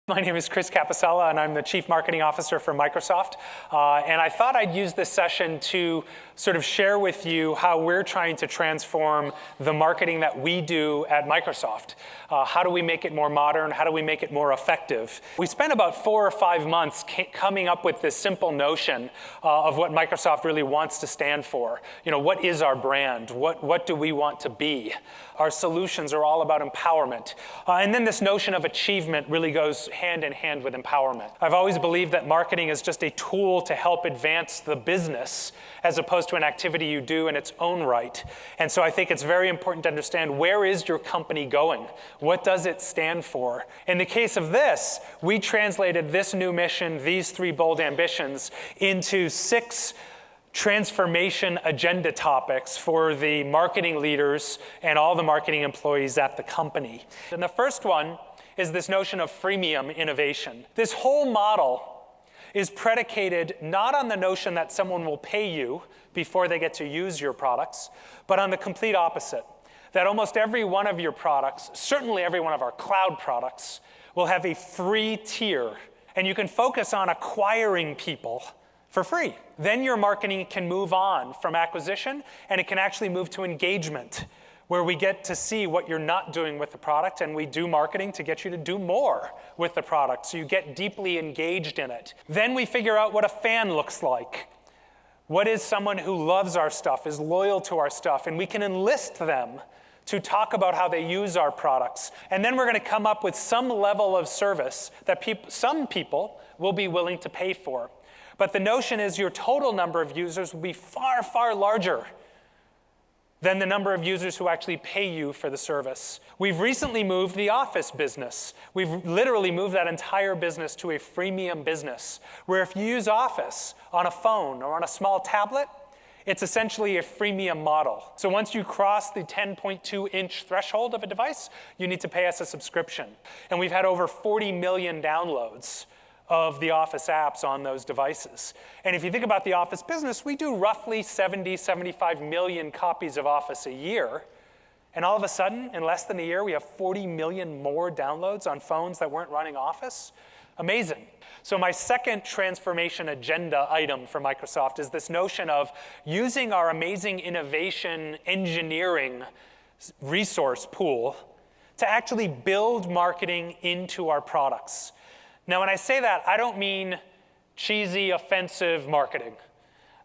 My name is Chris Capicella, and I'm the Chief Marketing Officer for Microsoft. And I thought I'd use this session to sort of share with you how we're trying to transform the marketing that we do at Microsoft. How do we make it more modern? How do we make it more effective? We spent about 4 or 5 months coming up with this simple notion of what Microsoft really wants to stand for. You know, what is our brand? What do we want to be? Our solutions are all about empowerment. And then this notion of achievement really goes hand in hand with empowerment. I've always believed that marketing is just a tool to help advance the business as opposed to an activity you do in its own right. And so I think it's very important to understand, where is your company going? What does it stand for? In the case of this, we translated this new mission, these 3 bold ambitions, into 6 transformation agenda topics for the marketing leaders and all the marketing employees at the company. And the first one is this notion of freemium innovation. This whole model is predicated not on the notion that someone will pay you before they get to use your products, but on the complete opposite, that almost every one of your products, certainly every one of our cloud products, will have a free tier, and you can focus on acquiring people for free. Then your marketing can move on from acquisition, and it can actually move to engagement, where we get to see what you're not doing with the product, and we do marketing to get you to do more with the product, so you get deeply engaged in it. Then we figure out what a fan looks like. What is someone who loves our stuff, is loyal to our stuff, and we can enlist them to talk about how they use our products. And then we're going to come up with some level of service that some people will be willing to pay for. But the notion is your total number of users will be far, far larger than the number of users who actually pay you for the service. We've recently moved the Office business. We've literally moved that entire business to a freemium business, where if you use Office on a phone or on a small tablet, it's essentially a freemium model. So once you cross the 10.2-inch threshold of a device, you need to pay us a subscription. And we've had over 40 million downloads of the Office apps on those devices. And if you think about the Office business, we do roughly 70, 75 million copies of Office a year. And all of a sudden, in less than a year, we have 40 million more downloads on phones that weren't running Office. Amazing. So my second transformation agenda item for Microsoft is this notion of using our amazing innovation engineering resource pool to actually build marketing into our products. Now, when I say that, I don't mean cheesy, offensive marketing.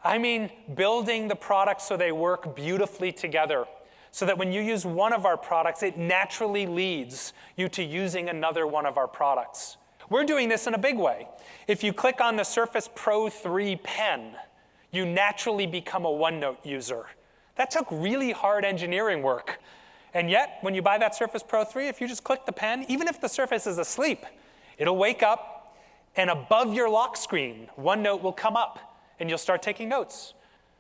I mean building the products so they work beautifully together, so that when you use one of our products, it naturally leads you to using another one of our products. We're doing this in a big way. If you click on the Surface Pro 3 pen, you naturally become a OneNote user. That took really hard engineering work. And yet, when you buy that Surface Pro 3, if you just click the pen, even if the Surface is asleep, it'll wake up, and above your lock screen, OneNote will come up, and you'll start taking notes.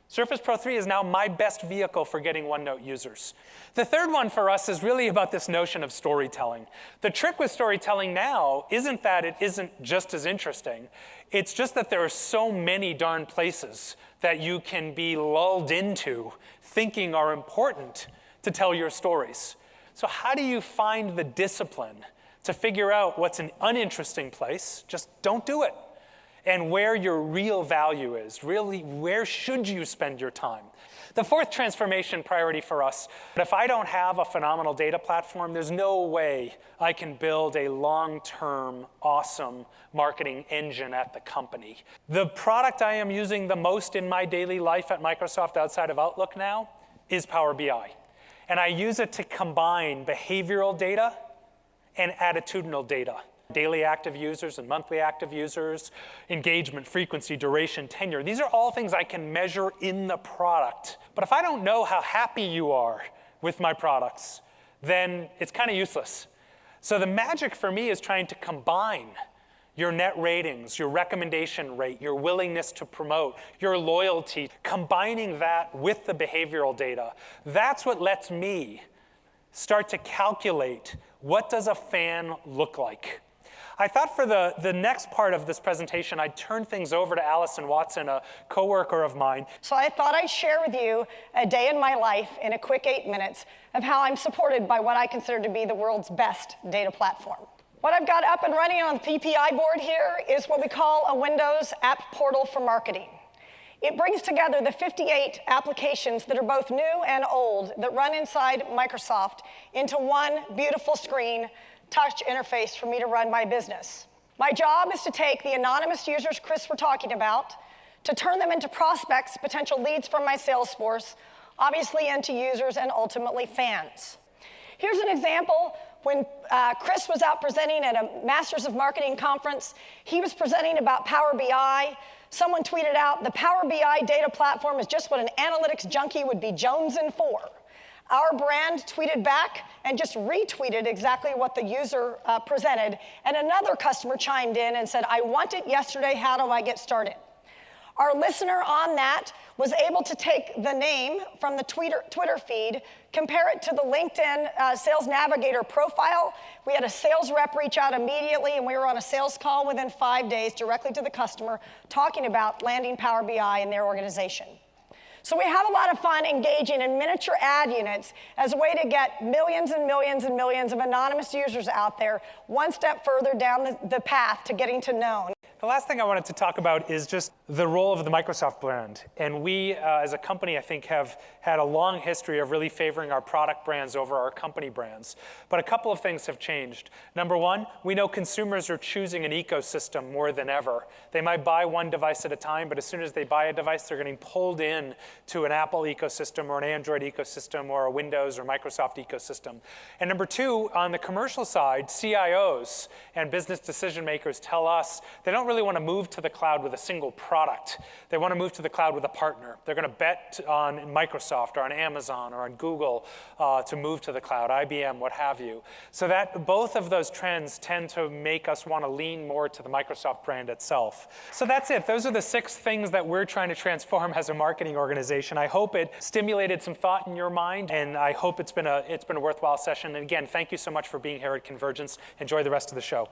Surface Pro 3 is now my best vehicle for getting OneNote users. The third one for us is really about this notion of storytelling. The trick with storytelling now isn't that it isn't just as interesting. It's just that there are so many darn places that you can be lulled into thinking are important to tell your stories. So how do you find the discipline to figure out what's an uninteresting place, just don't do it, and where your real value is, really where should you spend your time? The fourth transformation priority for us, if I don't have a phenomenal data platform, there's no way I can build a long-term, awesome marketing engine at the company. The product I am using the most in my daily life at Microsoft outside of Outlook now is Power BI. And I use it to combine behavioral data and attitudinal data. Daily active users and monthly active users, engagement, frequency, duration, tenure. These are all things I can measure in the product. But if I don't know how happy you are with my products, then it's kind of useless. So the magic for me is trying to combine your net ratings, your recommendation rate, your willingness to promote, your loyalty, combining that with the behavioral data. That's what lets me start to calculate, what does a fan look like? I thought for the next part of this presentation, I'd turn things over to Allison Watson, a coworker of mine. So I thought I'd share with you a day in my life in a quick 8 minutes of how I'm supported by what I consider to be the world's best data platform. What I've got up and running on the PPI board here is what we call a Windows app portal for marketing. It brings together the 58 applications that are both new and old that run inside Microsoft into one beautiful screen touch interface for me to run my business. My job is to take the anonymous users Chris were talking about, to turn them into prospects, potential leads from my sales force, obviously into users and ultimately fans. Here's an example. When Chris was out presenting at a Masters of Marketing conference, he was presenting about Power BI. Someone tweeted out, the Power BI data platform is just what an analytics junkie would be jonesing for. Our brand tweeted back and just retweeted exactly what the user presented, and another customer chimed in and said, I want it yesterday, how do I get started? Our listener on that was able to take the name from the Twitter feed, compare it to the LinkedIn Sales Navigator profile. We had a sales rep reach out immediately, and we were on a sales call within 5 days directly to the customer, talking about landing Power BI in their organization. So we have a lot of fun engaging in miniature ad units as a way to get millions and millions and millions of anonymous users out there, one step further down the path to getting to known. The last thing I wanted to talk about is just the role of the Microsoft brand. And we, as a company, I think, have had a long history of really favoring our product brands over our company brands. But a couple of things have changed. Number one, we know consumers are choosing an ecosystem more than ever. They might buy one device at a time, but as soon as they buy a device, they're getting pulled in to an Apple ecosystem or an Android ecosystem or a Windows or Microsoft ecosystem. And number two, on the commercial side, CIOs and business decision makers tell us they don't really want to move to the cloud with a single product. They want to move to the cloud with a partner. They're going to bet on Microsoft or on Amazon or on Google to move to the cloud, IBM, what have you. So that both of those trends tend to make us want to lean more to the Microsoft brand itself. So that's it. Those are the 6 things that we're trying to transform as a marketing organization. I hope it stimulated some thought in your mind, and I hope it's been a worthwhile session. And again, thank you so much for being here at Convergence. Enjoy the rest of the show.